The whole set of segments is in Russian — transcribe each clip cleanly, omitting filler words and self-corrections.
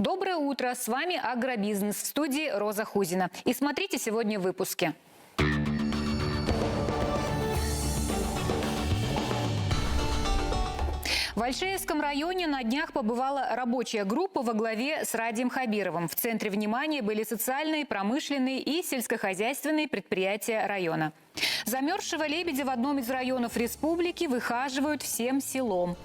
Доброе утро! С вами «Агробизнес», в студии Роза Хузина. И смотрите сегодня в выпуске. В Альшеевском районе на днях побывала рабочая группа во главе с Радием Хабировым. В центре внимания были социальные, промышленные и сельскохозяйственные предприятия района. Замерзшего лебедя в одном из районов республики выхаживают всем селом.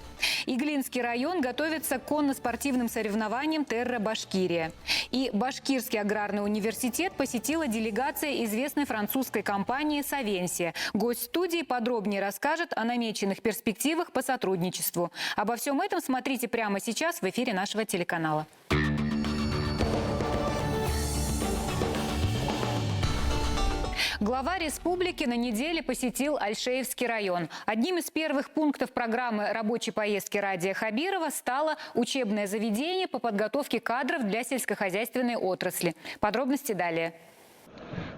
Иглинский район готовится к конно-спортивным соревнованиям «Терра Башкирия». И Башкирский аграрный университет посетила делегация известной французской компании «Савенсия». Гость студии подробнее расскажет о намеченных перспективах по сотрудничеству. Обо всем этом смотрите прямо сейчас в эфире нашего телеканала. Глава республики на неделе посетил Альшеевский район. Одним из первых пунктов программы рабочей поездки Радия Хабирова стало учебное заведение по подготовке кадров для сельскохозяйственной отрасли. Подробности далее.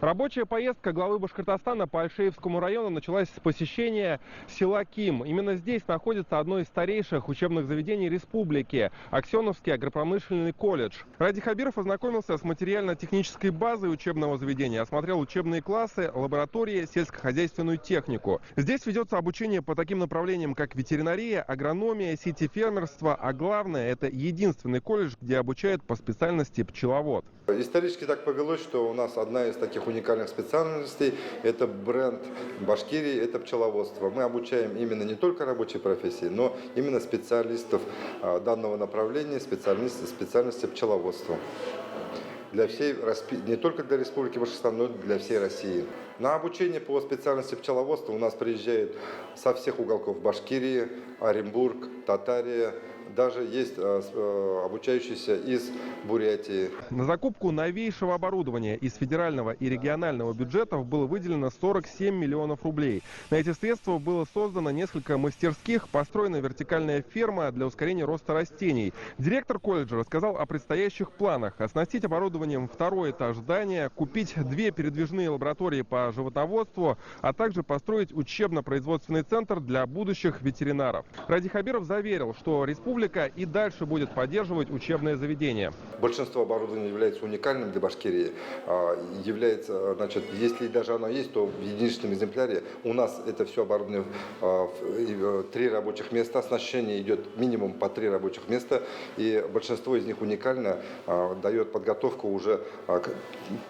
Рабочая поездка главы Башкортостана по Альшеевскому району началась с посещения села Ким. Именно здесь находится одно из старейших учебных заведений республики – Аксеновский агропромышленный колледж. Радий Хабиров ознакомился с материально-технической базой учебного заведения, осмотрел учебные классы, лаборатории, сельскохозяйственную технику. Здесь ведется обучение по таким направлениям, как ветеринария, агрономия, сетифермерство, а главное – это единственный колледж, где обучают по специальности пчеловод. Исторически так повелось, что у нас одна из таких уникальных специальностей – это бренд Башкирии, это пчеловодство. Мы обучаем именно не только рабочей профессии, но именно специалистов данного направления, специальности пчеловодства. Для всей, не только для Республики Башкортостан, но и для всей России. На обучение по специальности пчеловодства у нас приезжают со всех уголков Башкирии, Оренбург, Татария. Даже есть обучающиеся из Бурятии. На закупку новейшего оборудования из федерального и регионального бюджетов было выделено 47 миллионов рублей. На эти средства было создано несколько мастерских, построена вертикальная ферма для ускорения роста растений. Директор колледжа рассказал о предстоящих планах: оснастить оборудованием второй этаж здания, купить 2 передвижные лаборатории по животноводству, а также построить учебно-производственный центр для будущих ветеринаров. Радий Хабиров заверил, что республика и дальше будет поддерживать учебное заведение. Большинство оборудования является уникальным для Башкирии. Является, значит, если даже оно есть, то в единичном экземпляре. У нас это все оборудование 3 рабочих места. Оснащение идет минимум по 3 рабочих места. И большинство из них уникально дает подготовку уже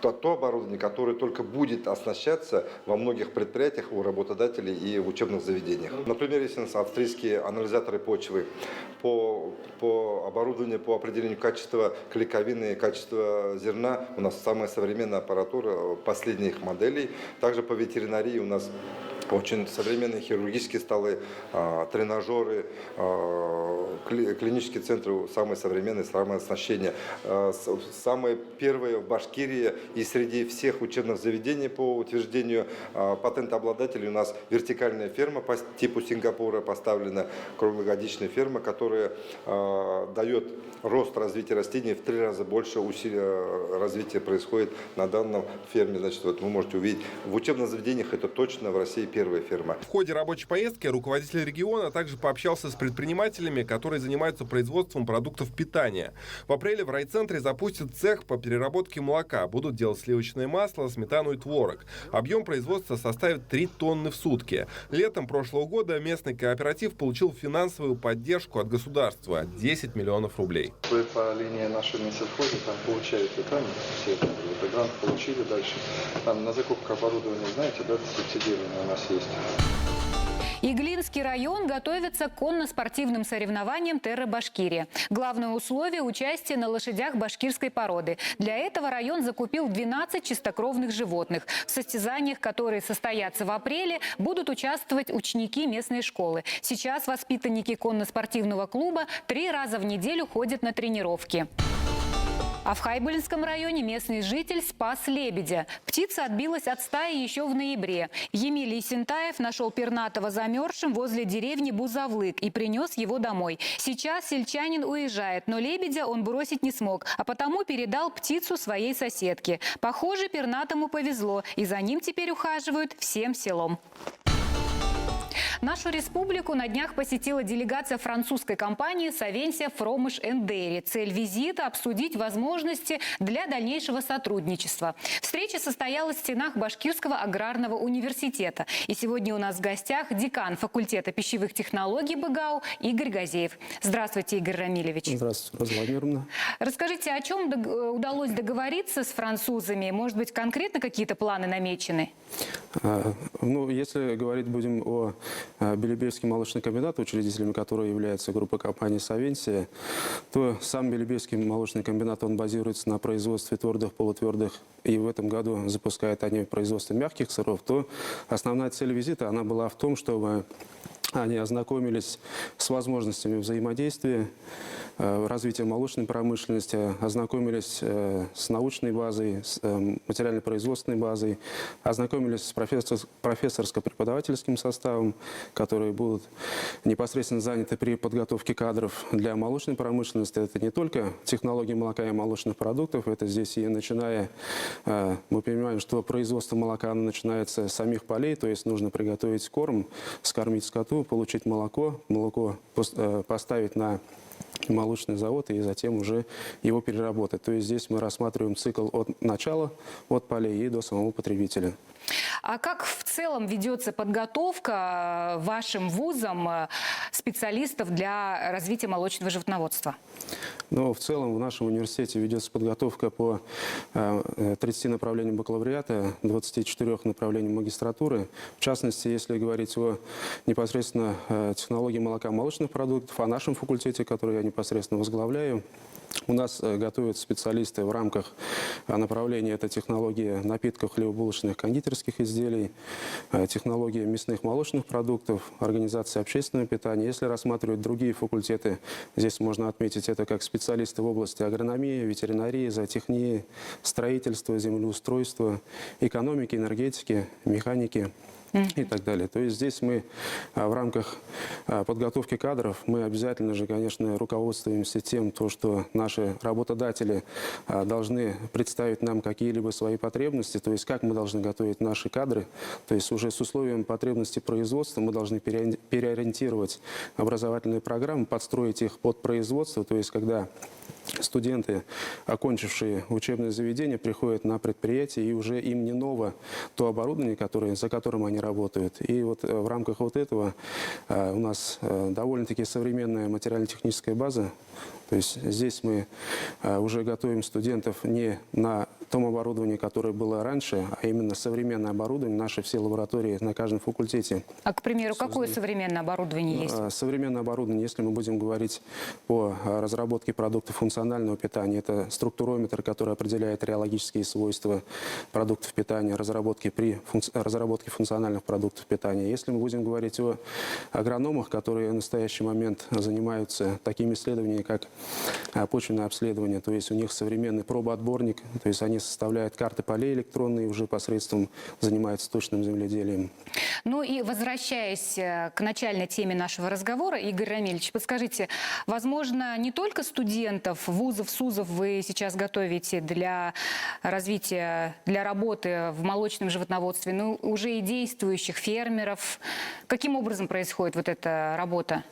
то оборудование, которое только будет оснащаться во многих предприятиях, у работодателей и в учебных заведениях. Например, есть у нас австрийские анализаторы почвы по оборудованию по определению качества клейковины и качества зерна. У нас самая современная аппаратура последних моделей. Также по ветеринарии у нас очень современные хирургические столы, тренажеры, клинические центры, самые современные, самое оснащение. Самые первые в Башкирии и среди всех учебных заведений по утверждению патентообладателей у нас вертикальная ферма по типу Сингапура поставлена, круглогодичная ферма, которая дает рост развития растений в 3 раза больше развития происходит на данном ферме. Значит, вот вы можете увидеть, в учебных заведениях это точно в России первая ферма. В ходе рабочей поездки руководитель региона также пообщался с предпринимателями, которые занимаются производством продуктов питания. В апреле в райцентре запустят цех по переработке молока. Будут делать сливочное масло, сметану и творог. Объем производства составит 3 тонны в сутки. Летом прошлого года местный кооператив получил финансовую поддержку от государства – 10 миллионов рублей. Вы по линии нашей сельхоза там получаете, там все это грант получили дальше. Там на закупку оборудования, знаете, да, субсидирование у нас есть. Иглинский район готовится к конно-спортивным соревнованиям «Терра Башкирия». Главное условие – участие на лошадях башкирской породы. Для этого район закупил 12 чистокровных животных. В состязаниях, которые состоятся в апреле, будут участвовать ученики местной школы. Сейчас воспитанники конно-спортивного клуба 3 раза в неделю ходят на тренировки. А в Хайбулинском районе местный житель спас лебедя. Птица отбилась от стаи еще в ноябре. Емилий Синтаев нашел пернатого замерзшим возле деревни Бузавлык и принес его домой. Сейчас сельчанин уезжает, но лебедя он бросить не смог, а потому передал птицу своей соседке. Похоже, пернатому повезло, и за ним теперь ухаживают всем селом. Нашу республику на днях посетила делегация французской компании «Савенсия Фромыш энд Дейри». Цель визита – обсудить возможности для дальнейшего сотрудничества. Встреча состоялась в стенах Башкирского аграрного университета. И сегодня у нас в гостях декан факультета пищевых технологий БГАУ Игорь Газеев. Здравствуйте, Игорь Рамилевич. Здравствуйте, Роза Владимировна. Расскажите, о чем удалось договориться с французами? Может быть, конкретно какие-то планы намечены? Ну, если говорить будем о Белебеевском молочном комбинате, учредителями которого является группа компаний «Савенсия», то сам Белебеевский молочный комбинат, он базируется на производстве твердых, полутвердых, и в этом году запускают они производство мягких сыров, то основная цель визита, она была в том, чтобы они ознакомились с возможностями взаимодействия, развития молочной промышленности, ознакомились с научной базой, с материально-производственной базой, ознакомились с профессорско-преподавательским составом, которые будут непосредственно заняты при подготовке кадров для молочной промышленности. Это не только технологии молока и молочных продуктов, это здесь и начиная, мы понимаем, что производство молока начинается с самих полей, то есть нужно приготовить корм, скормить скоту, получить молоко, поставить на молочный завод и затем уже его переработать. То есть здесь мы рассматриваем цикл от начала, от полей и до самого потребителя. А как в целом ведется подготовка вашим вузом специалистов для развития молочного животноводства? Но в целом в нашем университете ведется подготовка по 30 направлениям бакалавриата, 24 направлениям магистратуры. В частности, если говорить о непосредственно технологии молока молочных продуктов, о нашем факультете, который я непосредственно возглавляю, у нас готовят специалисты в рамках направления это технологии напитков, хлебобулочных, кондитерских изделий, технологии мясных молочных продуктов, организация общественного питания. Если рассматривать другие факультеты, здесь можно отметить это как специалисты в области агрономии, ветеринарии, зоотехнии, строительства, землеустройства, экономики, энергетики, механики и так далее. То есть здесь мы в рамках подготовки кадров, мы обязательно же, конечно, руководствуемся тем, что наши работодатели должны представить нам какие-либо свои потребности, то есть как мы должны готовить наши кадры, то есть уже с условием потребности производства мы должны переориентировать образовательные программы, подстроить их под производство, то есть когда студенты, окончившие учебное заведение, приходят на предприятие, и уже им не ново то оборудование, за которым они работают. И вот в рамках вот этого у нас довольно-таки современная материально-техническая база. То есть здесь мы уже готовим студентов не на том оборудовании, которое было раньше, а именно современное оборудование. Наши все лаборатории на каждом факультете. А, к примеру, какое современное оборудование есть? Современное оборудование, если мы будем говорить по разработке продуктов функционального питания, это структурометр, который определяет реологические свойства продуктов питания, разработки при разработке функциональных продуктов питания. Если мы будем говорить о агрономах, которые в настоящий момент занимаются такими исследованиями, как почвенное обследование, то есть у них современный пробоотборник, то есть они составляют карты полей электронные, уже посредством занимаются точным земледелием. Ну и возвращаясь к начальной теме нашего разговора, Игорь Рамильевич, подскажите, возможно, не только студентов вузов, СУЗов вы сейчас готовите для развития, для работы в молочном животноводстве, но уже и действующих фермеров. Каким образом происходит вот эта работа?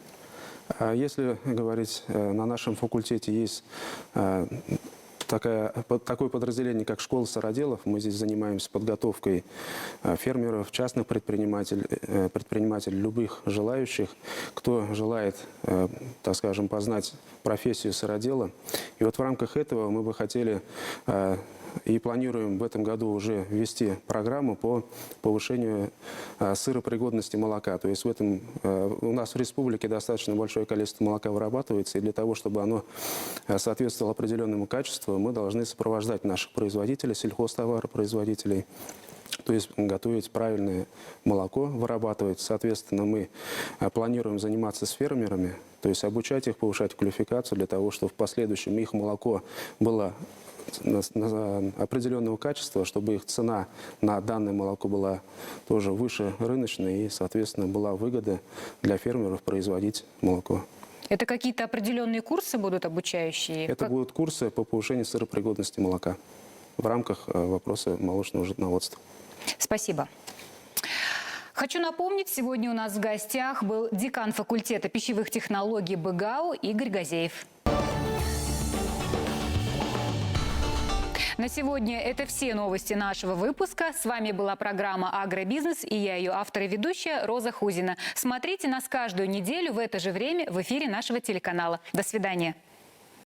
Если говорить, на нашем факультете есть такое подразделение, как школа сыроделов. Мы здесь занимаемся подготовкой фермеров, частных предпринимателей, любых желающих, кто желает, так скажем, познать профессию сыродела. И вот в рамках этого мы бы хотели и планируем в этом году уже ввести программу по повышению сыропригодности молока. То есть у нас в республике достаточно большое количество молока вырабатывается, и для того, чтобы оно соответствовало определенному качеству, мы должны сопровождать наших производителей, сельхозтоваропроизводителей, то есть готовить правильное молоко, вырабатывать. Соответственно, мы планируем заниматься с фермерами, то есть обучать их, повышать квалификацию для того, чтобы в последующем их молоко было определенного качества, чтобы их цена на данное молоко была тоже выше рыночной и, соответственно, была выгода для фермеров производить молоко. Это какие-то определенные курсы будут обучающие? Это будут курсы по повышению сыропригодности молока в рамках вопроса молочного животноводства. Спасибо. Хочу напомнить, сегодня у нас в гостях был декан факультета пищевых технологий БГАУ Игорь Газеев. На сегодня это все новости нашего выпуска. С вами была программа «Агробизнес» и я ее автор и ведущая Роза Хузина. Смотрите нас каждую неделю в это же время в эфире нашего телеканала. До свидания.